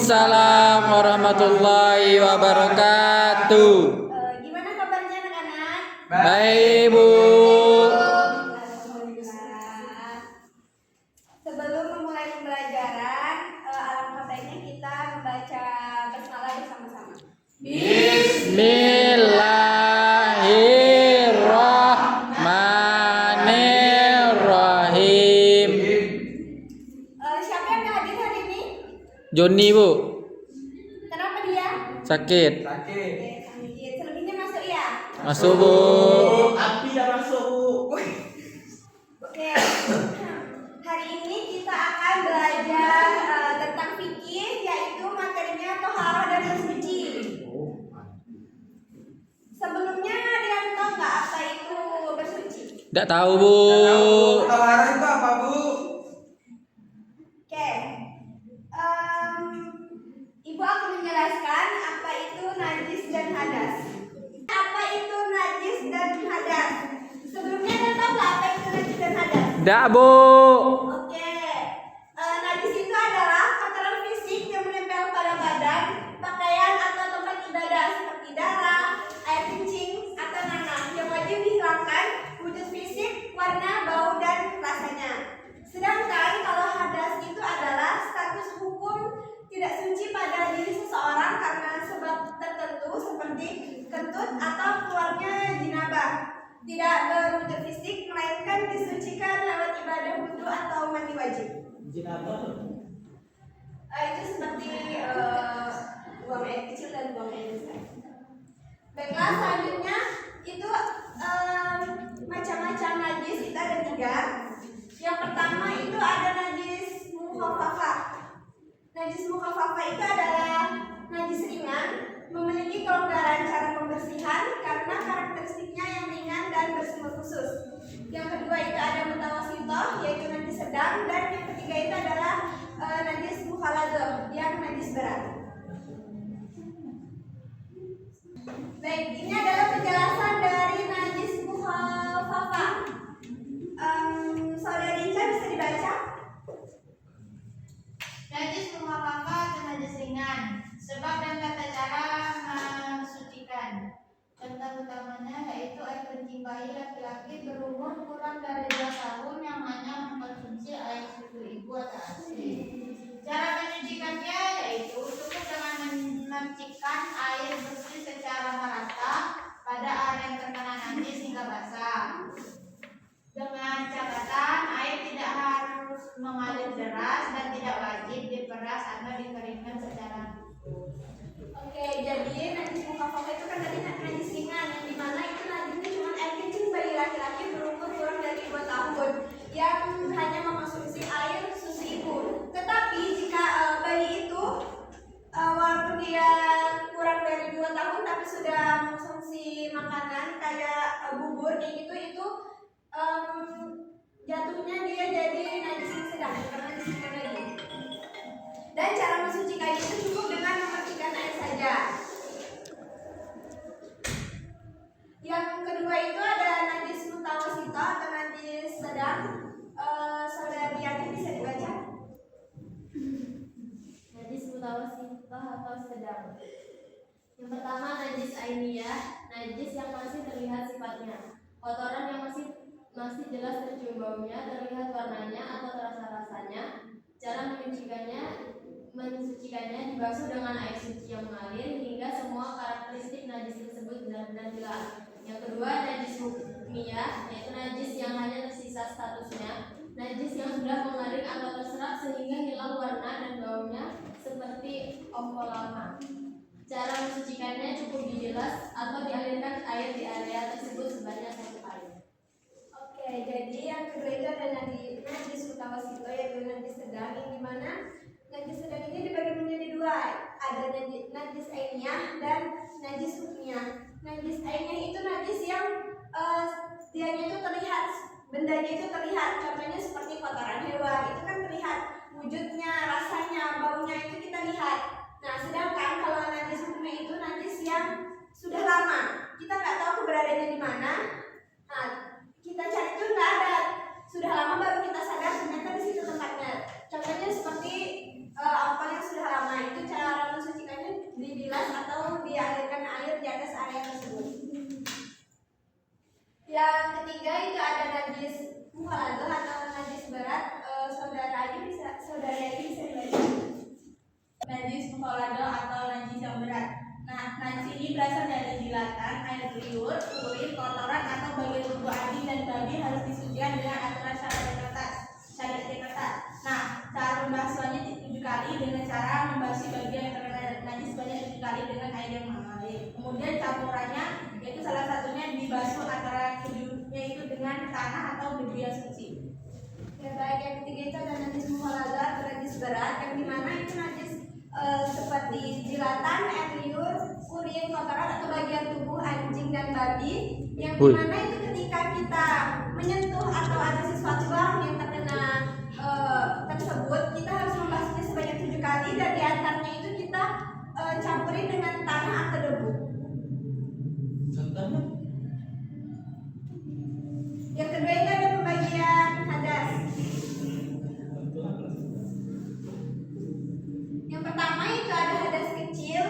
Waalaikumsalam warahmatullahi wabarakatuh. Gimana kabarnya anak-anak? Baik, Bu. Alhamdulillah. Sebelum memulai pembelajaran, alangkah baiknya kita membaca basmalah bersama-sama. Bismillahirrahmanirrahim. Siapa yang nggak hadir hari ini? Joni, Bu. Kenapa dia? Sakit. Oke, sakit. Selebihnya masuk ya? Masuk, Bu. Api dah masuk, Bu. Oke. Hari ini kita akan belajar tentang fikih, yaitu materinya toharoh dan bersuci. Sebelumnya ada yang tahu nggak apa itu bersuci? Tidak tahu, Bu. Tawaran itu apa, Bu? Oke. Ibu akan menjelaskan apa itu najis dan hadas. Apa itu najis dan hadas? Sebelumnya ada tahu nggak apa itu najis dan hadas? Tidak, Bu. Oke. Najis itu adalah kotoran fisik yang menempel pada badan, pakaian atau tempat ibadah seperti darah, air kencing, atau nanah yang wajib dihilangkan wujud fisik, warna, bau, dan rasanya. Sedangkan kalau hadas itu adalah status hukum tidak suci pada diri seseorang karena sebab tertentu seperti kentut atau keluarnya jinabah. Tidak berwujud fisik melainkan disucikan lewat ibadah wudu atau mandi wajib. Itu seperti buang air kecil dan buang air besar. Baiklah, selanjutnya itu macam-macam najis itu ada 3. Yang pertama itu ada najis mukhafafah. Najis mukhafafah itu adalah najis ringan, memiliki kelonggaran cara pembersihan karena karakteristiknya yang ringan dan bersumber khusus. Yang kedua itu ada mutawasithah, yaitu najis sedang, dan yang ketiga itu adalah najis mukhaladhah, yang najis berat. Baik, ini adalah penjelasan dari najis mukhafafah. Saudari Ica bisa dibaca? Najis mukhafafah atau najis ringan, sebab dan tata cara mensucikan. Contoh utamanya yaitu air kencing bayi laki-laki berumur kurang dari 2 tahun yang hanya mengkonsumsi air susu ibu atau ASI. Cara menyucikannya yaitu cukup dengan mencikkan air bersih secara merata pada area yang terkena najis hingga basah. Dengan catatan air tidak harus mengalir deras dan tidak wajib diperas atau dikeringkan secara utuh. Oke, jadi najis mukhafafah itu kan tadi najis ringan, yang dimana itu najisnya cuma air kencing bayi laki-laki berumur kurang dari 2 tahun yang hanya mengkonsumsi air susu ibu. Tetapi jika bayi itu walaupun dia kurang dari 2 tahun tapi sudah mengkonsumsi makanan kayak bubur kayak gitu, itu jatuhnya dia jadi najis yang sedang, bukan najis ringan lagi. Dan cara mensucikannya itu cukup dengan memercikan air saja. Yang kedua itu ada najis mutawasithah atau najis sedang. Saudari Yati bisa dibaca? Najis mutawasithah atau sedang. Yang pertama najis ainiyah, najis yang masih terlihat sifatnya. Kotoran yang masih jelas tercium baunya, terlihat warnanya atau terasa rasanya. Cara mensucikannya dibasuh dengan air suci yang mengalir hingga semua karakteristik najis tersebut benar-benar jelas. Yang kedua najis hukmiyah, yaitu najis yang hanya tersisa statusnya, najis yang sudah mengering atau terserat sehingga hilang warna dan baunya seperti ompol lama. Cara mensucikannya cukup dibilas atau dialirkan air di area tersebut sebanyak 1 kali. Oke, jadi yang kedua itu ada najis mutawasithah, yaitu najis sedang, yang dimana najis sedang ini dibagi menjadi 2. Ada najis ainiyah dan najis hukmiyah. Najis ainiyah itu najis yang dianya itu terlihat, bendanya itu terlihat. Contohnya seperti kotoran hewan, itu kan terlihat wujudnya, rasanya, baunya itu kita lihat. Nah, sedangkan kalau najis hukmiyah itu najis yang sudah lama, kita nggak tahu keberadaannya di mana. Nah, kita cari itu nggak ada, sudah lama baru kita sadar ternyata di situ tempatnya. Contohnya seperti apa yang sudah lama, itu cara mukhalado atau najis yang berat. Nah, najis ini berasal dari jilatan, air liur, urin, kotoran atau bagian tubuh anjing dan babi harus disucikan dengan aturan syariat yang ketat. Nah, cara membasuhnya 7 kali dengan cara membasuh bagian yang terkena najis sebanyak 7 kali dengan air yang mengalir. Kemudian campurannya yaitu salah satunya dibasuh antara keduanya itu dengan tanah atau debu yang suci. Ya baik, yang ketiga itu ada najis mukhaladah atau najis berat, yang dimana itu najis seperti jilatan, air liur, urin, kotoran atau bagian tubuh anjing dan babi, yang dimana itu ketika kita menyentuh atau ada sesuatu barang yang terkena tersebut, kita harus membasuhnya sebanyak 7 kali dan diantaranya itu kita campurin dengan tanah atau debu. Contohnya? Yang kedua itu ada pembagian hadas. Yang pertama itu ada hadas kecil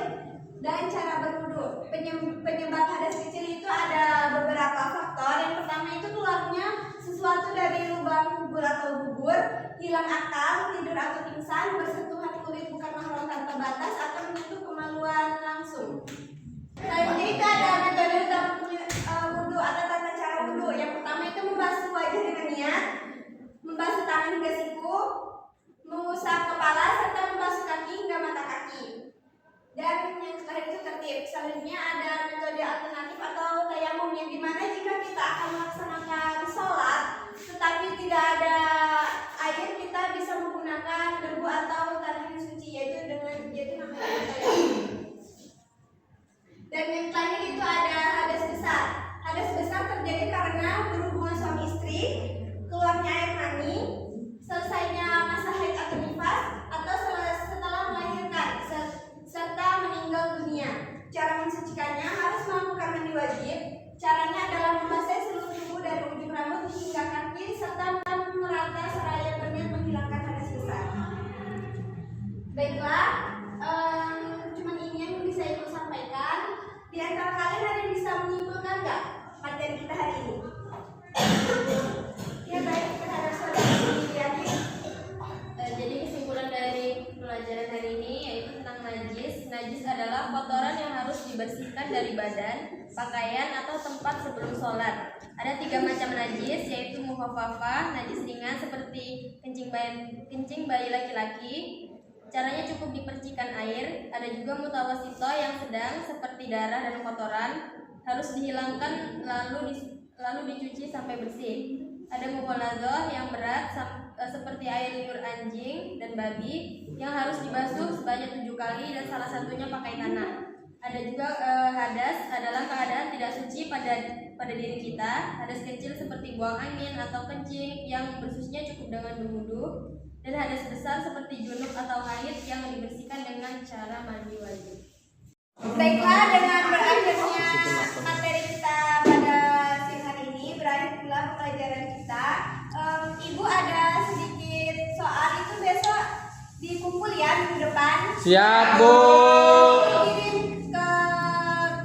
dan cara berwudu. Penyebab hadas kecil itu ada beberapa faktor. Yang pertama itu keluarnya sesuatu dari lubang kubur atau bubur, hilang akal, tidur atau pingsan, bersentuhan kulit bukan mahram tanpa batas atau menyentuh kemaluan langsung. Selanjutnya itu ada metode utama wudu atau tata cara wudu. Yang pertama itu membasuh wajah dengan niat, membasuh tangan hingga siku, mengusap kepala serta membasuh kaki hingga mata kaki. Dan yang terakhir itu tertib. Selanjutnya ada metode alternatif atau tayamum, yang dimana jika kita akan melaksanakan sholat tetapi tidak ada air, kita bisa menggunakan debu atau tanah yang suci, yaitu namanya tayamum. Dan yang terakhir itu ada hadas besar. Hadas besar terjadi karena berhubungan suami istri, keluarnya air mani, selesainya masa haid atau nifas, atau setelah melahirkan, serta meninggal dunia. Cara mensucikannya harus melakukan mandi wajib. Caranya adalah membasahi seluruh tubuh dari ujung rambut hingga kaki, serta merata seraya berniat menghilangkan hadas besar. Baiklah, cuman ini yang bisa ibu sampaikan. Di antara kalian ada yang bisa menyimpulkan nggak materi kita hari ini? Ya baik, terhadap saudara Liliani. Jadi kesimpulan dari pelajaran hari ini yaitu tentang najis. Najis adalah kotoran yang harus dibersihkan dari badan, pakaian atau tempat sebelum sholat. Ada 3 macam najis, yaitu mukhafafah, najis ringan seperti kencing bayi laki-laki. Caranya cukup dipercikan air. Ada juga mutawasito yang sedang seperti darah dan kotoran, harus dihilangkan lalu dicuci sampai bersih. Ada mukhaladah yang berat seperti air liur anjing dan babi yang harus dibasuh sebanyak 7 kali dan salah satunya pakai tanah. Ada juga hadas adalah keadaan tidak suci pada diri kita. Hadas kecil seperti buang angin atau kencing yang bersucinya cukup dengan berwudu. Dan hadas besar seperti junub atau haid yang dibersihkan dengan cara mandi wajib. Baiklah, dengan berakhirnya materi kita pada siang hari ini, berakhirlah pelajaran kita. Ibu ada sedikit soal itu besok dikumpul ya minggu depan. Siap, Bu. Kirim ke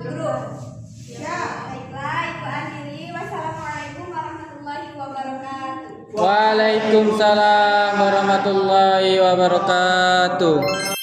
grup. Ya. Baiklah, Ibu akhiri. Wassalamualaikum warahmatullahi wabarakatuh. Waalaikumsalam warahmatullahi wabarakatuh.